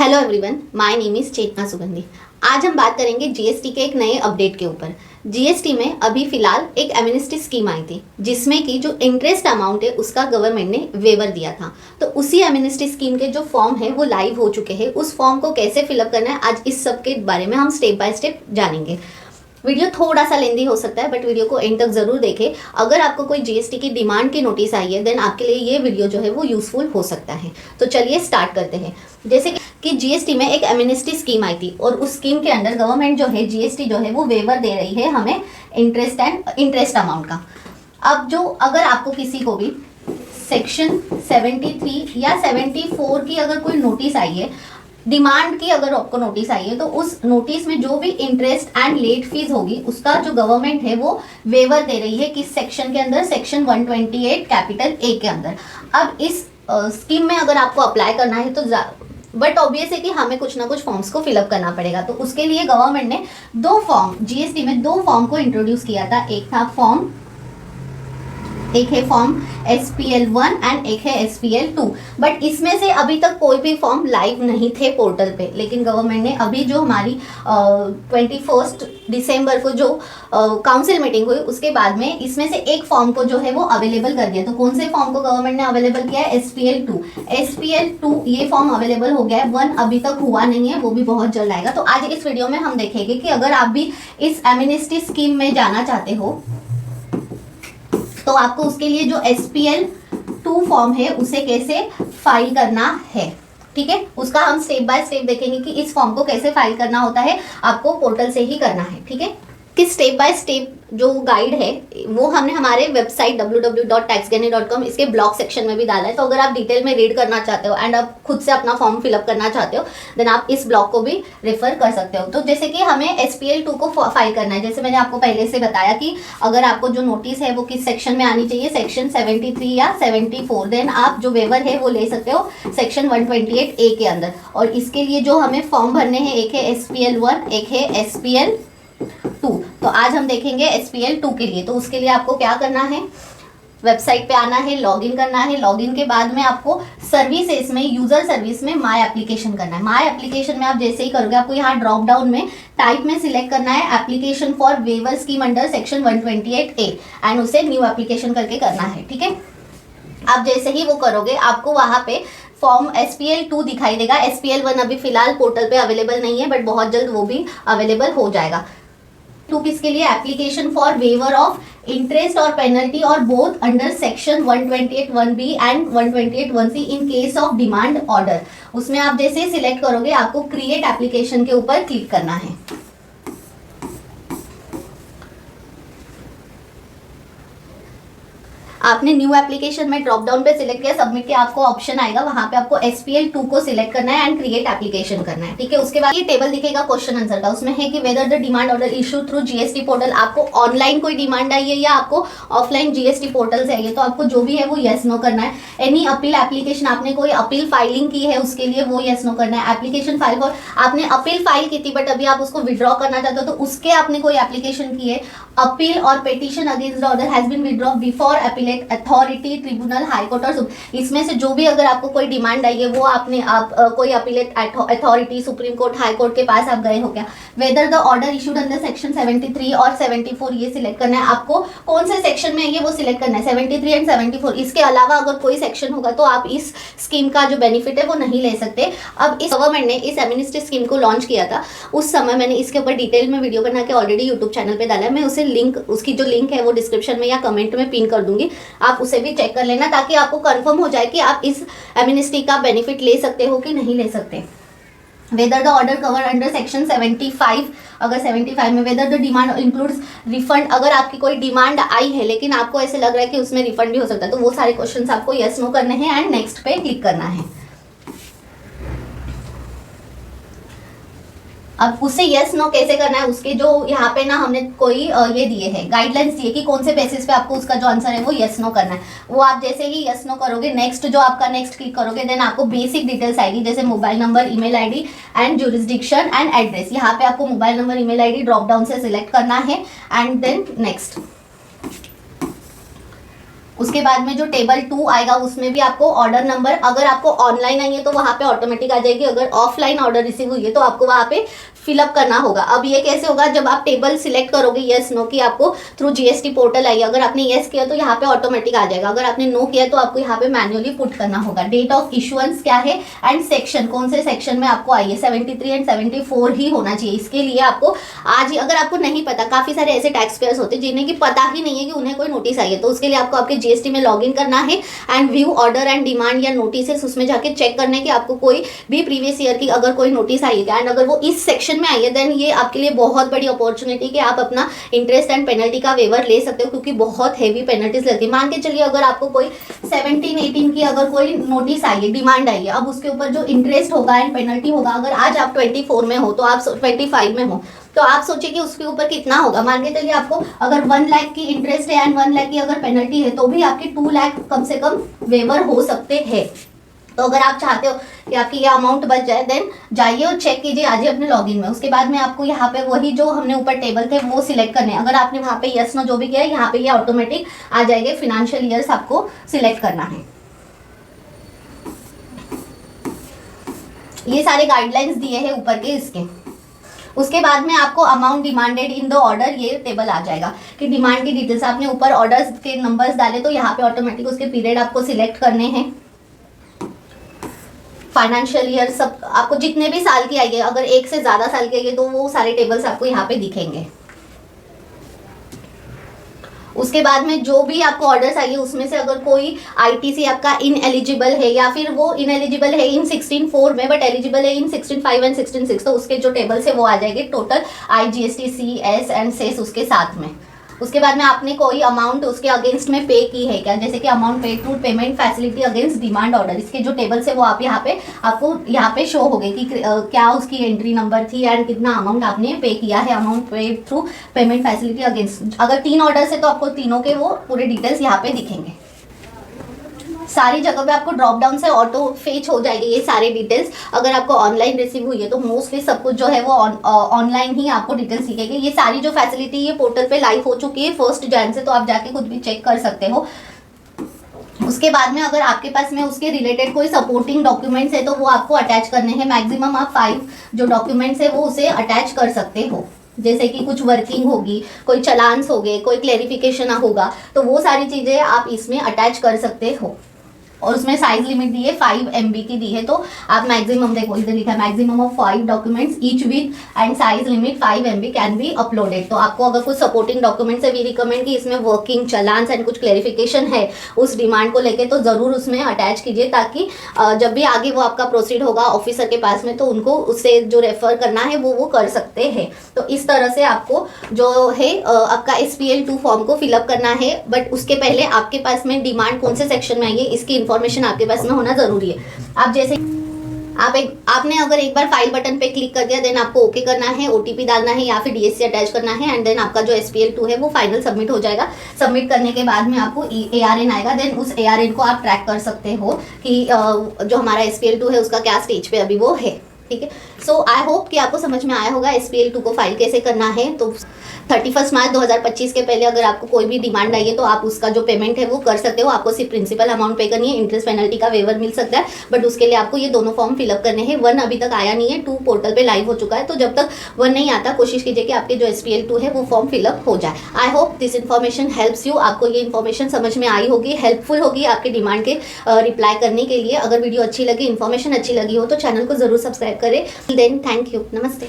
Hello everyone, my name is Chetna Sugandhi. आज हम बात करेंगे जीएसटी के एक नए अपडेट के ऊपर। जीएसटी में अभी फिलहाल एक एमनेस्टी स्कीम आई थी जिसमें कि जो इंटरेस्ट अमाउंट है उसका गवर्नमेंट ने वेवर दिया था। तो उसी एमनेस्टी स्कीम के जो फॉर्म है वो लाइव हो चुके हैं। उस फॉर्म को कैसे फिलअप करना है आज इस सब के बारे में हम स्टेप बाय स्टेप जानेंगे। वीडियो थोड़ा सा लेंदी हो सकता है बट वीडियो को एंड तक जरूर देखें। अगर आपको कोई जीएसटी की डिमांड की नोटिस आई है देन आपके लिए ये वीडियो जो है वो यूजफुल हो सकता है। तो चलिए स्टार्ट करते हैं। जैसे कि जीएसटी में एक एमनेस्टी स्कीम आई थी और उस स्कीम के अंदर गवर्नमेंट जो है जीएसटी जो है वो वेवर दे रही है हमें इंटरेस्ट अमाउंट का। अब जो अगर आपको किसी को भी सेक्शन 73 या 74 की अगर कोई नोटिस आई है, डिमांड की अगर आपको नोटिस आई है, तो उस नोटिस में जो भी इंटरेस्ट एंड लेट फीस होगी उसका जो गवर्नमेंट है वो वेवर दे रही है किस सेक्शन के अंदर, सेक्शन 128 कैपिटल ए के अंदर। अब इस स्कीम में अगर आपको अप्लाई करना है तो बट ऑब्वियस है कि हमें कुछ ना कुछ फॉर्म्स को फिलअप करना पड़ेगा। तो उसके लिए गवर्नमेंट ने दो फॉर्म जीएसटी में दो फॉर्म को इंट्रोड्यूस किया था। एक है फॉर्म SPL1 एंड एक है SPL2। बट इसमें से अभी तक कोई भी फॉर्म लाइव नहीं थे पोर्टल पे, लेकिन गवर्नमेंट ने अभी जो हमारी 21 दिसंबर को जो काउंसिल मीटिंग हुई उसके बाद में इसमें से एक फॉर्म को जो है वो अवेलेबल कर दिया। तो कौन से फॉर्म को गवर्नमेंट ने अवेलेबल किया है? SPL2 ये फॉर्म अवेलेबल हो गया है। 1 अभी तक हुआ नहीं है, वो भी बहुत जल्द आएगा। तो आज इस वीडियो में हम देखेंगे कि अगर आप भी इस एमनेस्टी स्कीम में जाना चाहते हो तो आपको उसके लिए जो SPL2 फॉर्म है उसे कैसे फाइल करना है। ठीक है, उसका हम स्टेप बाय स्टेप देखेंगे कि इस फॉर्म को कैसे फाइल करना होता है। आपको पोर्टल से ही करना है। ठीक है, कि स्टेप बाय स्टेप जो गाइड है वो हमने हमारे वेबसाइट www.taxgani.com इसके ब्लॉग सेक्शन में भी डाला है। तो अगर आप डिटेल में रीड करना चाहते हो एंड आप खुद से अपना फॉर्म फिलअप करना चाहते हो देन आप इस ब्लॉग को भी रेफर कर सकते हो। तो जैसे कि हमें SPL2 को फाइल करना है, जैसे मैंने आपको पहले से बताया कि अगर आपको जो नोटिस है वो किस सेक्शन में आनी चाहिए, सेक्शन 73 या 74, देन आप जो वेवर है वो ले सकते हो सेक्शन 128A के अंदर। और इसके लिए जो हमें फॉर्म भरने हैं, एक है SPL1 एक है SPL2। तो आज हम देखेंगे SPL2 के लिए। तो उसके लिए आपको क्या करना है, वेबसाइट पे आना है, लॉगिन करना है। लॉगिन के बाद में आपको सर्विसेज में, यूजर सर्विस में माय एप्लीकेशन करना है। माय एप्लीकेशन में आप जैसे ही करोगे आपको यहाँ ड्रॉप डाउन में टाइप में सिलेक्ट करना है application for waiver scheme under section 128A and उसे न्यू एप्लीकेशन करके करना है। ठीक है, आप जैसे ही वो करोगे आपको वहाँ पे फॉर्म SPL2 दिखाई देगा। SPL1 अभी फिलहाल पोर्टल पे अवेलेबल नहीं है बट बहुत जल्द वो भी अवेलेबल हो जाएगा। टू किसके लिए? Application for waiver of interest और पेनल्टी और both under section 128(1)B and 128(1)C in case of demand order. उसमें आप जैसे सिलेक्ट करोगे आपको क्रिएट एप्लीकेशन के ऊपर क्लिक करना है। आपने न्यू एप्लीकेशन में ड्रॉप डाउन पे सिलेक्ट किया, सबमिट के आपको ऑप्शन आएगा, वहां पे आपको SPL2 को सिलेक्ट करना है एंड क्रिएट एप्लीकेशन करना है। ठीक है, उसके बाद ये टेबल दिखेगा क्वेश्चन आंसर का। उसमें है कि whether the demand order issue through GST portal, आपको ऑनलाइन कोई डिमांड आई है या आपको ऑफलाइन GST पोर्टल से आई है। तो आपको जो भी है वो येस नो करना है। एनी अपील एप्लीकेशन, आपने कोई अपील फाइलिंग की है उसके लिए वो येस नो करना है। एप्लीकेशन फाइल फॉर, आपने अपील फाइल की थी बट अभी आप उसको विड्रॉ करना चाहते हो तो उसके आपने कोई एप्लीकेशन की है। अपील और petition against the order has been withdraw before appellate authority, tribunal, high court और इसमें से जो भी अगर आपको कोई डिमांड आई है वो आपने कोई appellate authority, supreme court, high court के पास आप गए हो क्या। Whether the order issued under section 73 और 74 ये सिलेक्ट करना है। आपको कौन से सेक्शन में है ये वो सिलेक्ट करना है, 73 एंड 74। इसके अलावा अगर कोई सेक्शन होगा तो आप इस स्कीम का जो बेनिफिट है वो नहीं ले सकते। अब इस गवर्नमेंट ने इस एमनेस्टी स्कीम को लॉन्च किया था, उस समय मैंने इसके ऊपर डिटेल में वीडियो बना के ऑलरेडी यूट्यूब चैनल पे डाला है। मैं उसे लिंक, उसकी जो लिंक है वो डिस्क्रिप्शन में या कमेंट में पिन कर दूंगी, आप उसे भी चेक कर लेना ताकि आपको कंफर्म हो जाए कि आप इस एमनेस्टी का बेनिफिट ले सकते हो कि नहीं ले सकते। Whether the order cover under section 75, अगर 75 में whether the demand includes refund, अगर आपकी कोई डिमांड आई है लेकिन आपको ऐसे लग रहा है कि उसमें रिफंड भी हो सकता है तो वो सारे क्वेश्चंस आपको यस नो करने हैं एंड नेक्स्ट पे क्लिक करना है। अब उससे यस नो कैसे करना है, उसके जो यहाँ पे ना हमने कोई ये दिए हैं गाइडलाइंस दिए कि कौन से बेसिस पे आपको उसका जो आंसर है वो यस नो करना है। वो आप जैसे ही यस नो करोगे नेक्स्ट जो आपका नेक्स्ट क्लिक करोगे देन आपको बेसिक डिटेल्स आएगी, जैसे mobile number, email ID and jurisdiction and address. यहाँ पे आपको mobile number, email ID drop down से सिलेक्ट करना है एंड देन नेक्स्ट। उसके बाद में जो टेबल 2 आएगा उसमें भी आपको ऑर्डर नंबर, अगर आपको ऑनलाइन आई है तो वहाँ पे ऑटोमेटिक आ जाएगी, अगर ऑफलाइन ऑर्डर रिसीव हुई है तो आपको वहाँ पे फिलअप करना होगा। अब ये कैसे होगा, जब आप टेबल सिलेक्ट करोगे यस नो की आपको थ्रू जीएसटी पोर्टल आई है, अगर आपने यस किया तो यहाँ पे ऑटोमेटिक आ जाएगा, अगर आपने नो किया तो आपको यहाँ पे मैन्युअली पुट करना होगा। डेट ऑफ इशुएंस क्या है एंड सेक्शन, कौन से सेक्शन में आपको आई है, 73 एंड 74 ही होना चाहिए। इसके लिए आपको आज ही, अगर आपको नहीं पता, काफी सारे ऐसे टैक्स पेयर्स होते हैं जिन्हें की पता ही नहीं है कि उन्हें कोई नोटिस आई है, तो उसके लिए आपको आपके जीएसटी में लॉग इन करना है and view order and demand या नोटिस, उसमें जाके चेक करने की आपको कोई भी प्रीवियस ईयर की अगर कोई नोटिस आई है एंड अगर वो इस सेक्शन में आई है देन ये आपके लिए बहुत बड़ी अपॉर्चुनिटी कि आप अपना इंटरेस्ट एंड पेनल्टी का वेवर ले सकते हो, क्योंकि बहुत हेवी पेनल्टीज लगती है। मान के चलिए अगर आपको कोई 17-18 की अगर कोई नोटिस आई है, डिमांड आई है, अब उसके ऊपर जो इंटरेस्ट होगा एंड पेनल्टी होगा, अगर आज आप 24 में हो तो आप 25 में हो तो आप सोचिए कि उसके ऊपर कितना होगा। मान के चलिए आपको अगर 1 लाख की इंटरेस्ट है एंड 1 लाख की अगर पेनल्टी है तो भी आपके 2 लाख कम से कम वेवर हो सकते हैं। तो अगर आप चाहते हो कि आपकी ये अमाउंट बच जाए देन जाइए और चेक कीजिए आज ही अपने लॉगिन में। उसके बाद में आपको यहाँ पे वही जो हमने ऊपर टेबल थे वो सिलेक्ट करने हैं। अगर आपने वहाँ पे यस नो जो भी किया है यहाँ पे ये ऑटोमेटिक आ जाएंगे। फिनेंशियल ईयर्स आपको सिलेक्ट करना है। ये सारे गाइडलाइंस दिए हैं ऊपर के इसके। उसके बाद में आपको amount demanded in the order ये टेबल आ जाएगा कि डिमांड की डिटेल्स आपने ऊपर ऑर्डर्स के नंबर्स डाले तो यहाँ पे ऑटोमेटिक उसके पीरियड आपको सिलेक्ट करने हैं। फाइनेंशियल ईयर सब आपको जितने भी साल की आई है, अगर 1 से ज़्यादा साल की आई है तो वो सारे टेबल्स आपको यहाँ पे दिखेंगे। उसके बाद में जो भी आपको ऑर्डर्स आइए उसमें से अगर कोई आईटीसी आपका इनएलिजिबल है या फिर वो इनएलिजिबल है इन 16(4) में बट एलिजिबल है इन 16(5) एंड 16(6), तो उसके जो टेबल्स है वो आ जाएंगे total IGST, CS and cess उसके साथ में। उसके बाद में आपने कोई अमाउंट उसके अगेंस्ट में पे की है क्या, जैसे कि अमाउंट पे through payment facility against demand order, इसके जो टेबल्स है वो आप यहाँ पे आपको यहाँ पे शो हो गए कि क्या उसकी एंट्री नंबर थी एंड कितना अमाउंट आपने पे किया है अमाउंट पे थ्रू पेमेंट फैसिलिटी अगेंस्ट। अगर 3 ऑर्डर्स है तो आपको तीनों के वो पूरे डिटेल्स यहाँ पे दिखेंगे। सारी जगह पे आपको ड्रॉप डाउन से ऑटो फेच हो जाएगी ये सारे डिटेल्स। अगर आपको ऑनलाइन रिसीव हुई है तो मोस्टली सब कुछ जो है वो ऑनलाइन ही आपको डिटेल्स दिखेगी। ये सारी जो फैसिलिटी ये पोर्टल पे लाइव हो चुकी है 1 जनवरी से, तो आप जाके खुद भी चेक कर सकते हो। उसके बाद में अगर आपके पास में उसके रिलेटेड कोई सपोर्टिंग डॉक्यूमेंट्स है तो वो आपको अटैच करने हैं। मैक्सिमम आप 5 जो डॉक्यूमेंट्स है वो उसे अटैच कर सकते हो, जैसे कि कुछ वर्किंग होगी, कोई चलान्स हो गए, कोई क्लेरिफिकेशन होगा, तो वो सारी चीज़ें आप इसमें अटैच कर सकते हो। और उसमें साइज लिमिट दी है 5 MB की दी है, तो आप मैक्सिमम देखो इधर लिखा है maximum of 5 documents each with and size limit 5 MB can be uploaded. तो आपको अगर कुछ सपोर्टिंग डॉक्यूमेंट्स है वी रिकमेंड कि इसमें वर्किंग चलान्स एंड कुछ क्लेरिफिकेशन है उस डिमांड को लेके तो ज़रूर उसमें अटैच कीजिए, ताकि जब भी आगे वो आपका प्रोसीड होगा ऑफिसर के पास में तो उनको उससे जो रेफर करना है वो कर सकते हैं। तो इस तरह से आपको जो है आपका SPL 2 फॉर्म को फिलअप करना है, बट उसके पहले आपके पास में डिमांड कौन से सेक्शन में आई है इसकी इन्फॉर्मेशन आपके पास में होना जरूरी है। आप जैसे आपने अगर एक बार फाइल बटन पे क्लिक कर दिया देन आपको ओके करना है, OTP डालना है या फिर DSC अटैच करना है एंड देन आपका जो SPL 2 है वो फाइनल सबमिट हो जाएगा। सबमिट करने के बाद में आपको ARN आएगा, देन उस ARN को आप ट्रैक कर सकते हो कि जो हमारा SPL 2 है उसका क्या स्टेज पे अभी वो है। ठीक है, सो आई होप कि आपको समझ में आया होगा SPL 2 को फाइल कैसे करना है। तो 31 मार्च 2025 के पहले अगर आपको कोई भी डिमांड आई है तो आप उसका जो पेमेंट है वो कर सकते हो। आपको सिर्फ प्रिंसिपल अमाउंट पे करनी है, इंटरेस्ट पेनल्टी का वेवर मिल सकता है, बट उसके लिए आपको ये दोनों फॉर्म फिलअप करने हैं। 1 अभी तक आया नहीं है, 2 पोर्टल पे लाइव हो चुका है, तो जब तक 1 नहीं आता कोशिश कीजिए कि आपके जो SPL 2 है वो फॉर्म फिलअप हो जाए। I hope this information helps you. आपको ये इन्फॉर्मेशन समझ में आई होगी, हेल्पफुल होगी आपके डिमांड के रिप्लाई करने के लिए। अगर वीडियो अच्छी लगी, इन्फॉर्मेशन अच्छी लगी हो तो चैनल को जरूर सब्सक्राइब करें। देन थैंक यू, नमस्ते।